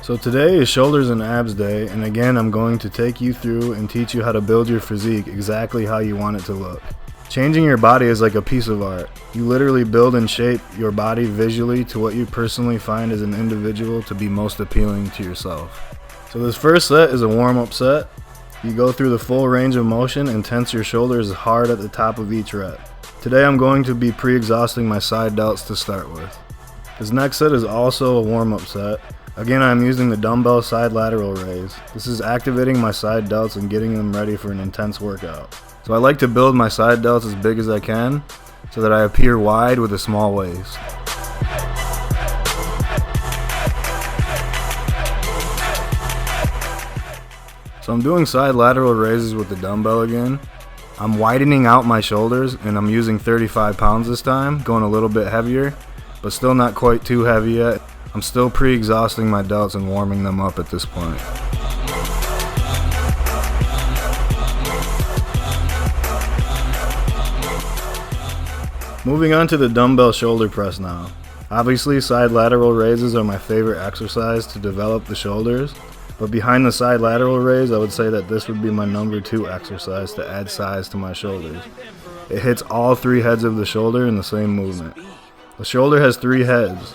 So today is shoulders and abs day, and again I'm going to take you through and teach you how to build your physique exactly how you want it to look. Changing your body is like a piece of art. You literally build and shape your body visually to what you personally find as an individual to be most appealing to yourself. So this first set is a warm-up set. You go through the full range of motion and tense your shoulders hard at the top of each rep. Today I'm going to be pre-exhausting my side delts to start with. This next set is also a warm-up set. Again, I'm using the dumbbell side lateral raise. This is activating my side delts and getting them ready for an intense workout. So I like to build my side delts as big as I can so that I appear wide with a small waist. So I'm doing side lateral raises with the dumbbell again. I'm widening out my shoulders and I'm using 35 pounds this time, going a little bit heavier, but still not quite too heavy yet. I'm still pre-exhausting my delts and warming them up at this point. Moving on to the dumbbell shoulder press now. Obviously side lateral raises are my favorite exercise to develop the shoulders, but behind the side lateral raise I would say that this would be my number 2 exercise to add size to my shoulders. It hits all 3 heads of the shoulder in the same movement. The shoulder has 3 heads.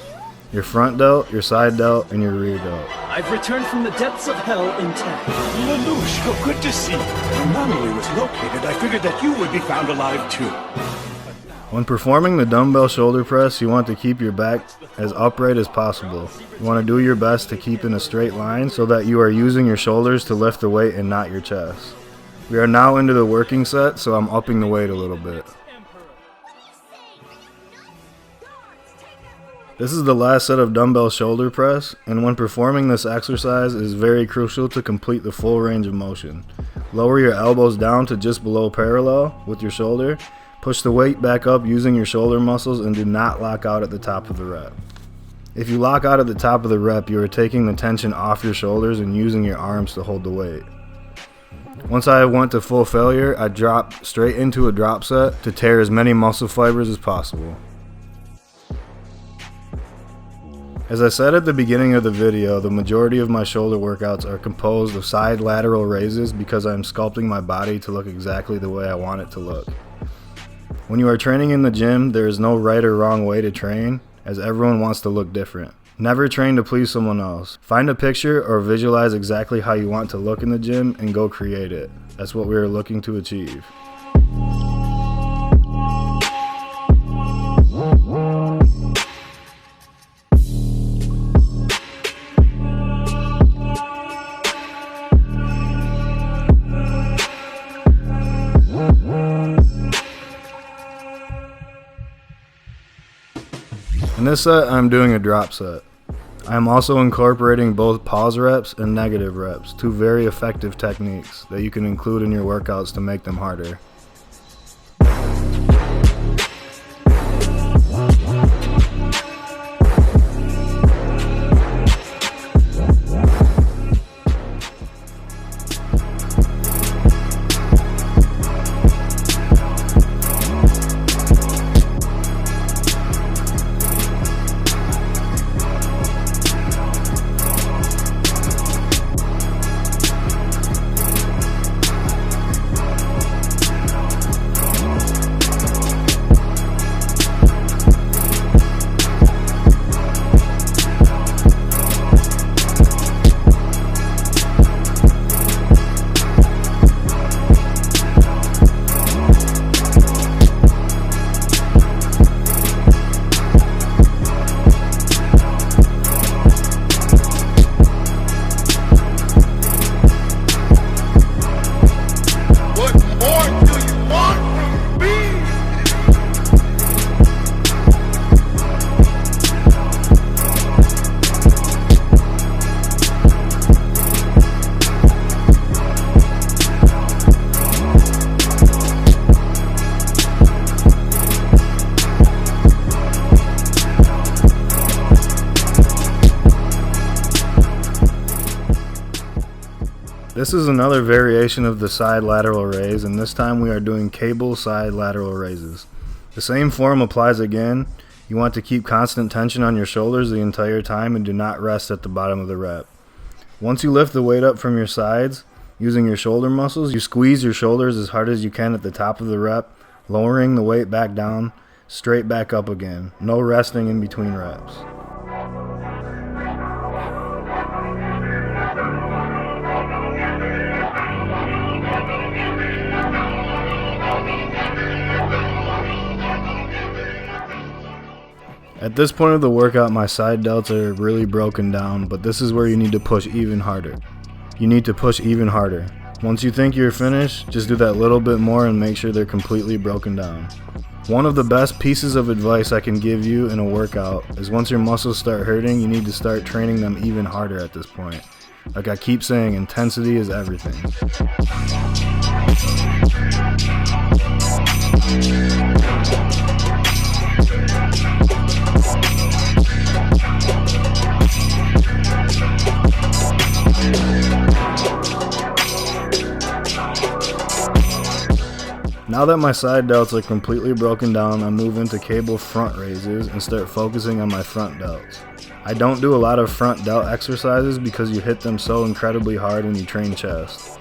Your front delt, your side delt, and your rear delt. I've returned from the depths of hell intact. Lelouch, how good to see you. When Anomaly was located, I figured that you would be found alive too. When performing the dumbbell shoulder press, you want to keep your back as upright as possible. You want to do your best to keep in a straight line so that you are using your shoulders to lift the weight and not your chest. We are now into the working set, so I'm upping the weight a little bit. This is the last set of dumbbell shoulder press, and when performing this exercise it is very crucial to complete the full range of motion. Lower your elbows down to just below parallel with your shoulder. Push the weight back up using your shoulder muscles and do not lock out at the top of the rep. If you lock out at the top of the rep, you are taking the tension off your shoulders and using your arms to hold the weight. Once I went to full failure, I dropped straight into a drop set to tear as many muscle fibers as possible. As I said at the beginning of the video, the majority of my shoulder workouts are composed of side lateral raises because I am sculpting my body to look exactly the way I want it to look. When you are training in the gym, there is no right or wrong way to train, as everyone wants to look different. Never train to please someone else. Find a picture or visualize exactly how you want to look in the gym and go create it. That's what we are looking to achieve. In this set, I'm doing a drop set. I am also incorporating both pause reps and negative reps, 2 very effective techniques that you can include in your workouts to make them harder. This is another variation of the side lateral raise, and this time we are doing cable side lateral raises. The same form applies again. You want to keep constant tension on your shoulders the entire time and do not rest at the bottom of the rep. Once you lift the weight up from your sides, using your shoulder muscles, you squeeze your shoulders as hard as you can at the top of the rep, lowering the weight back down, straight back up again. No resting in between reps. At this point of the workout, my side delts are really broken down, but this is where you need to push even harder. You need to push even harder. Once you think you're finished, just do that little bit more and make sure they're completely broken down. One of the best pieces of advice I can give you in a workout is once your muscles start hurting, you need to start training them even harder at this point. Like I keep saying, intensity is everything. Now that my side delts are completely broken down, I move into cable front raises and start focusing on my front delts. I don't do a lot of front delt exercises because you hit them so incredibly hard when you train chest.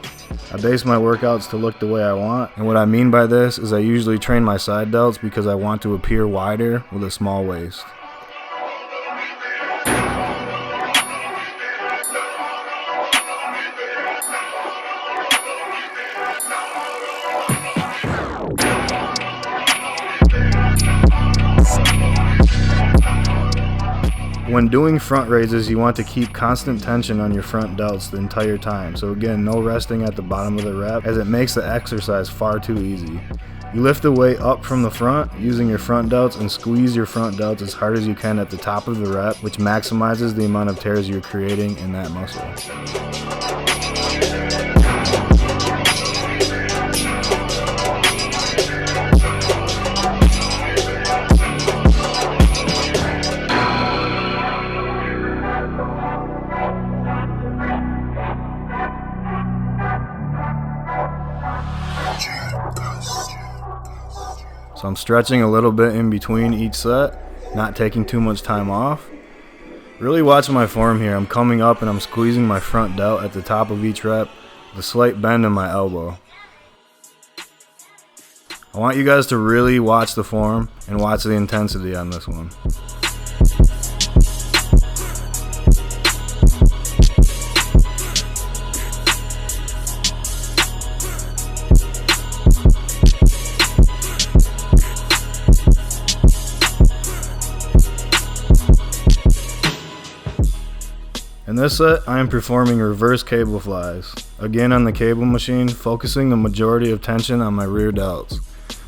I base my workouts to look the way I want, and what I mean by this is I usually train my side delts because I want to appear wider with a small waist. When doing front raises, you want to keep constant tension on your front delts the entire time. So again, no resting at the bottom of the rep, as it makes the exercise far too easy. You lift the weight up from the front using your front delts and squeeze your front delts as hard as you can at the top of the rep, which maximizes the amount of tears you're creating in that muscle. So I'm stretching a little bit in between each set, not taking too much time off. Really watching my form here. I'm coming up and I'm squeezing my front delt at the top of each rep with a slight bend in my elbow. I want you guys to really watch the form and watch the intensity on this one. In this set, I am performing reverse cable flies. Again on the cable machine, focusing the majority of tension on my rear delts.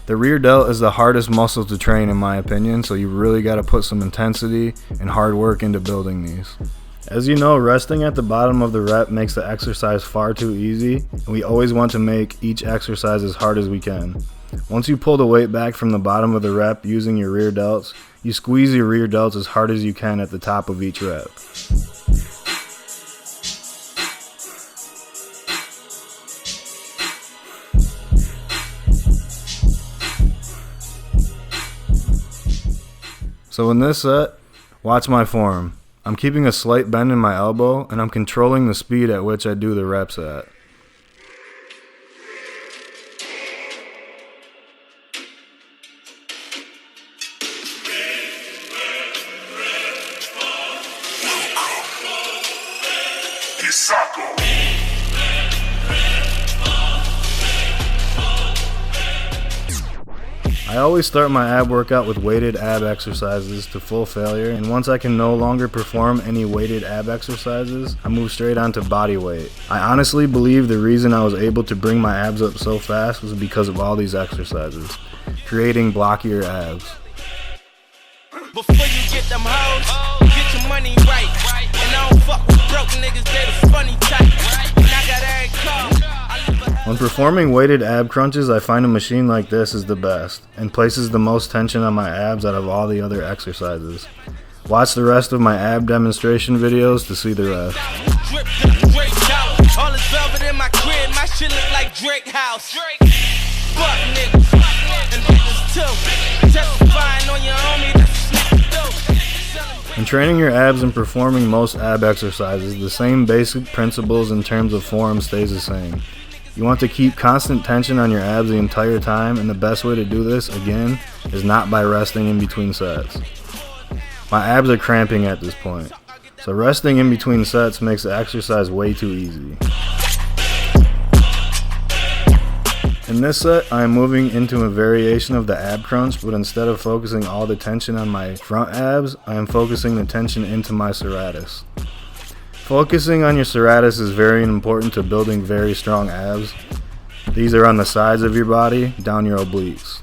The rear delt is the hardest muscle to train in my opinion, so you really got to put some intensity and hard work into building these. As you know, resting at the bottom of the rep makes the exercise far too easy, and we always want to make each exercise as hard as we can. Once you pull the weight back from the bottom of the rep using your rear delts, you squeeze your rear delts as hard as you can at the top of each rep. So in this set, watch my form. I'm keeping a slight bend in my elbow and I'm controlling the speed at which I do the reps at. I always start my ab workout with weighted ab exercises to full failure, and once I can no longer perform any weighted ab exercises, I move straight onto body weight. I honestly believe the reason I was able to bring my abs up so fast was because of all these exercises, creating blockier abs. Before you get them hoes, get your money right. And I don't fuck with broke niggas, they the funny type. And I got every call. When performing weighted ab crunches, I find a machine like this is the best and places the most tension on my abs out of all the other exercises. Watch the rest of my ab demonstration videos to see the rest. All is velvet in my crib, my shit look like Drake house. Fuck niggas, and niggas too. Testifying on your homie, that's In training your abs and performing most ab exercises, the same basic principles in terms of form stays the same. You want to keep constant tension on your abs the entire time, and the best way to do this, again, is not by resting in between sets. My abs are cramping at this point, so resting in between sets makes the exercise way too easy. In this set, I am moving into a variation of the ab crunch, but instead of focusing all the tension on my front abs, I am focusing the tension into my serratus. Focusing on your serratus is very important to building very strong abs. These are on the sides of your body, down your obliques.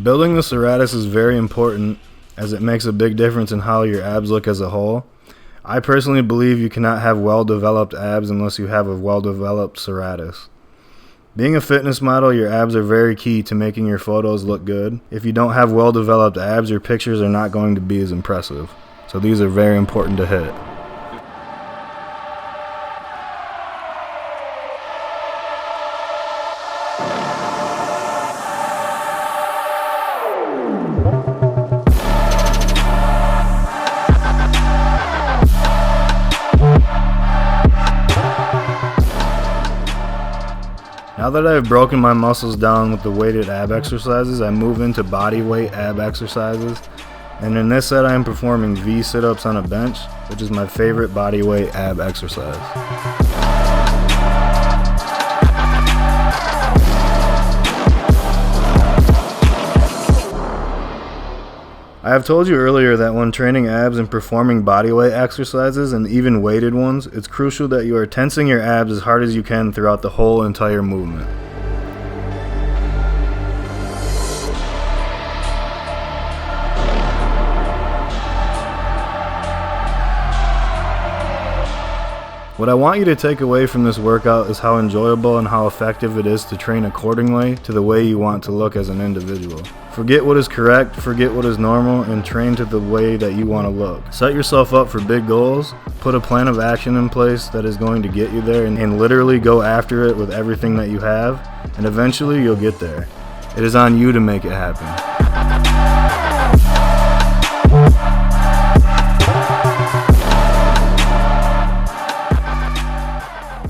Building the serratus is very important as it makes a big difference in how your abs look as a whole. I personally believe you cannot have well-developed abs unless you have a well-developed serratus. Being a fitness model, your abs are very key to making your photos look good. If you don't have well-developed abs, your pictures are not going to be as impressive. So these are very important to hit. Now that I've broken my muscles down with the weighted ab exercises, I move into body weight ab exercises. And in this set I am performing V sit-ups on a bench, which is my favorite body weight ab exercise. I have told you earlier that when training abs and performing bodyweight exercises and even weighted ones, it's crucial that you are tensing your abs as hard as you can throughout the whole entire movement. What I want you to take away from this workout is how enjoyable and how effective it is to train accordingly to the way you want to look as an individual. Forget what is correct, forget what is normal, and train to the way that you want to look. Set yourself up for big goals, put a plan of action in place that is going to get you there, and literally go after it with everything that you have, and eventually you'll get there. It is on you to make it happen.